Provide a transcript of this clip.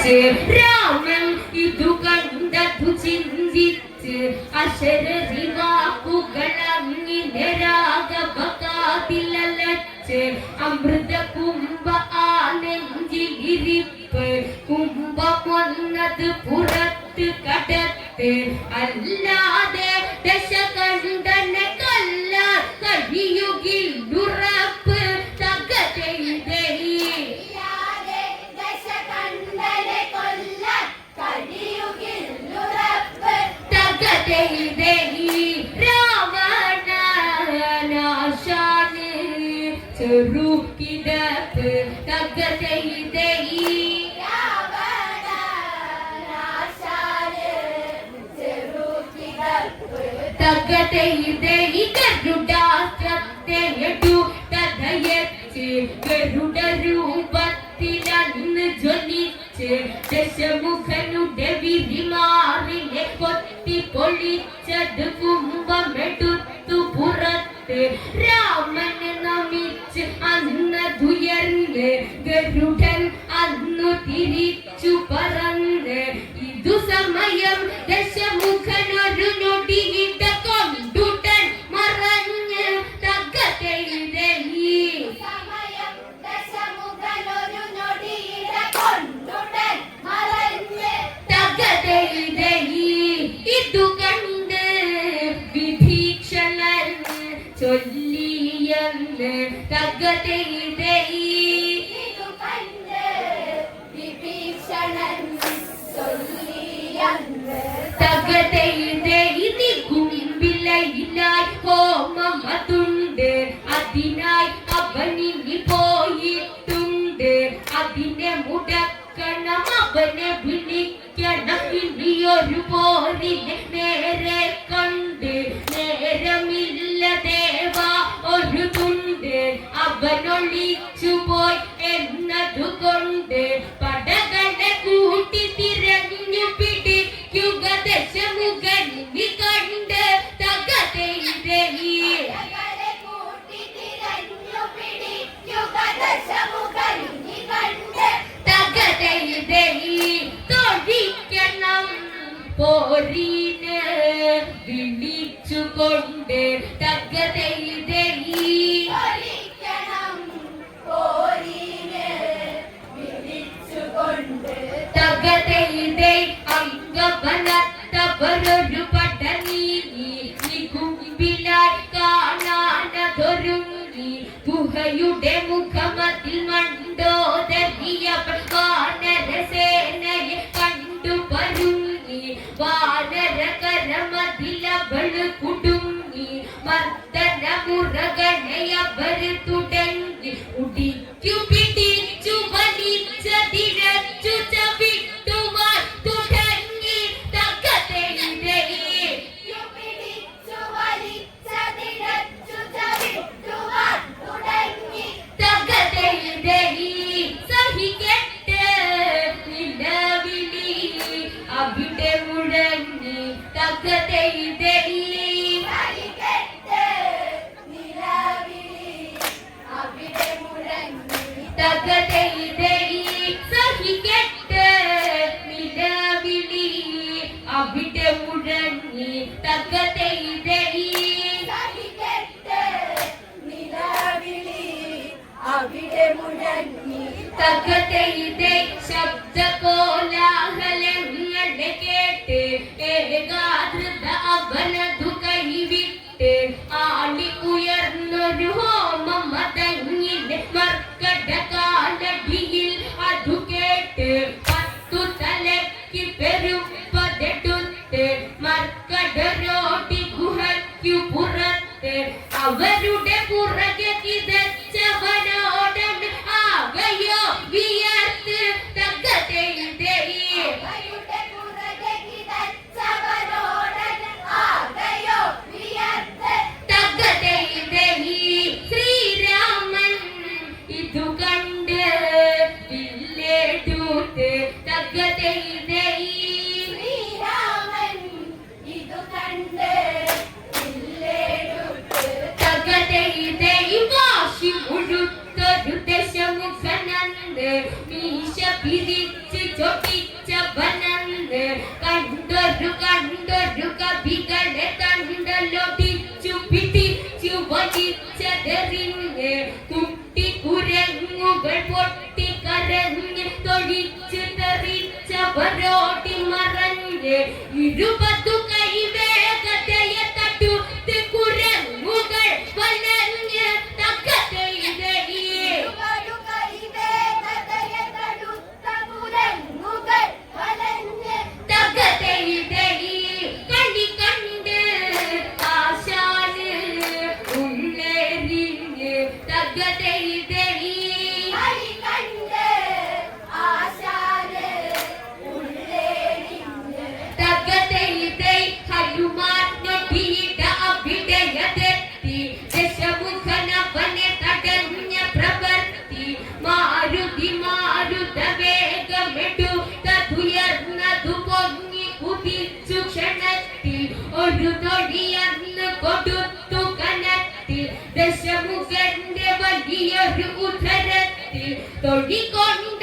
രാമൻ ഇതു കണ്ടു ചിന്തിച്ച് അശരീരി വാക്കുകളങ്ങിനെ രാഗപകാതിലച്ച് അമൃത കുംഭ ആ നെഞ്ചിലിരിപ്പ് കുംഭമൊന്നത് പുറത്ത് കടത്ത് അല്ലാതെ ദശകണ്ഠനെ കൊല്ല കഴിയുകിൽ ഉറപ്പ് ചെറുക്കിടപ്പ് ഗരുഡാസ്ത്രത്തെയടു തഥയച്ച് ഗരുഡരൂപത്തിലന്ന് ജ്വലിച്ച് ദശമുഖനുടെ വിരിമാറിനെ കൊത്തി പൊളിച്ചത് കുംഭമെടുത്തു പുറത്ത് രാമന് നമിച്ച് അന്നതുയർന്ന് ഗരുഡൻ അന്നു തിരിച്ചു പറന്ന് ഇതു സമയം ദശമുഖനൊരു നൊടിയിട കൊണ്ടുടൻ മറഞ്ഞ് തകതെഴുതലി ഇതു കണ്ട് വിഭീഷണൻ ചൊല്ലിയെന്ന് തകതെഴുതലി തകതെഴുതലി കുമ്പിലയിലായി ഹോമമതുണ്ട് അതിനായി അവനിനി പോയിട്ടുണ്ട് അതിനെ മുടക്കണം അവനെ വിളിക്കണം ഇനിയൊരു പോരിനെ നേരെ കണ്ട് നേരമില്ല ദേവാ ഒരു തുണ്ട് അവനൊളിച്ചു പോയി എന്നതുകൊണ്ട് പടകളെ കൂട്ടി തിരഞ്ഞു പിടിക്കുക ദശമുഖനി കണ്ട് തകതെഴുതലി തൊഴിക്കണം പോരീന് വിളിച്ചുകൊണ്ട് തകതെഴുതലി തകതെഴുതേ അംഗബലത്തവരൊരു പടനീങ്ങി നികുമ്പിലായി കാണാനതൊരുങ്ങി ഗുഹയുടെ മുഖമതിൽ മണ്ടോദരിയ വാനരസേനയെ കണ്ടു പരുങ്ങി വാനരകരമതിലവള് കുടുങ്ങി മർദ്ദന മുറകണയവര് തുടങ്ങി ഉടിക്കു പിടിച്ചു വലിച്ചതിരച്ചു ചവിട്ടുവാൻ തുടങ്ങി തകതെഴുതലി സഹിക്കട്ടെ നിലവിളി അവിടെ മുഴങ്ങി തകതെഴുതലി തകതെഴുതലി സഹിക്കട്ടെ നിലവിളി അവിടെ മുഴങ്ങി തകതെഴുതലി തകതെഴുതേ ശബ്ദകോലാഹലങ്ങളെ കേട്ട് ഏകാഗ്രത അവനതു കൈവിട്ട് ആളി ഉയർന്നൊരു ഹോമം മതങ്ങിന്റെ മർക്കടകാലടിയിൽ അതു കേട്ട് 10 തലയ്ക്ക് പെരുപ്പതെടുത്ത് മർക്കടരോടി ഗുഹയ്ക്കു പുറത്ത് അവരുടെ പുറകെ കിതച്ചവനോടൻ ആകയോ വിയർത്ത് തകതെഴുതലി ശ്രീരാമൻ ഇതു കണ്ട് വില്ലേടൂത്ത് തകതെഴുതലി വാശി മുഴുത്തൊരു ദശമുഖനന്ദ മീശ പിരിച്ച് ചൊട്ടിച്ചവനന്ന് കണ്ടൊരു കവികളെ തണ്ടലൊടിച്ചു പിടിച്ചു വലിച്ചതെറിഞ്ഞ് കുട്ടി കുരങ്ങുകൾ പൊട്ടിക്കരഞ്ഞ് തൊഴിച്ചു തെറിച്ചവരോടി മറഞ്ഞ് 20 കൈവേഗതയെ തട്ടുത്ത് കുരങ്ങുകൾ വലഞ്ഞ് തകതയിതയെ കണി കണ്ട് ആശാന് ഉള്ളേരിഞ്ഞ് തകതയിതയെ തകതയിതൈ ഹനുമാൻ നൊടിയിട അവിടയതെത്തി ദശമുഖനവനെ തടഞ്ഞ പ്രവർത്തി മാരുത വേഗമെടുത്തുയർന്നതു പൊങ്ങി കുതിച്ചു ക്ഷണത്തിൽ ഒരു തൊടിയന്ന് കൊടുത്തു കനത്തിൽ ദശമുഖന്റെ വലിയൊരു ഉദരത്തിൽ തൊടികൊണ്ട്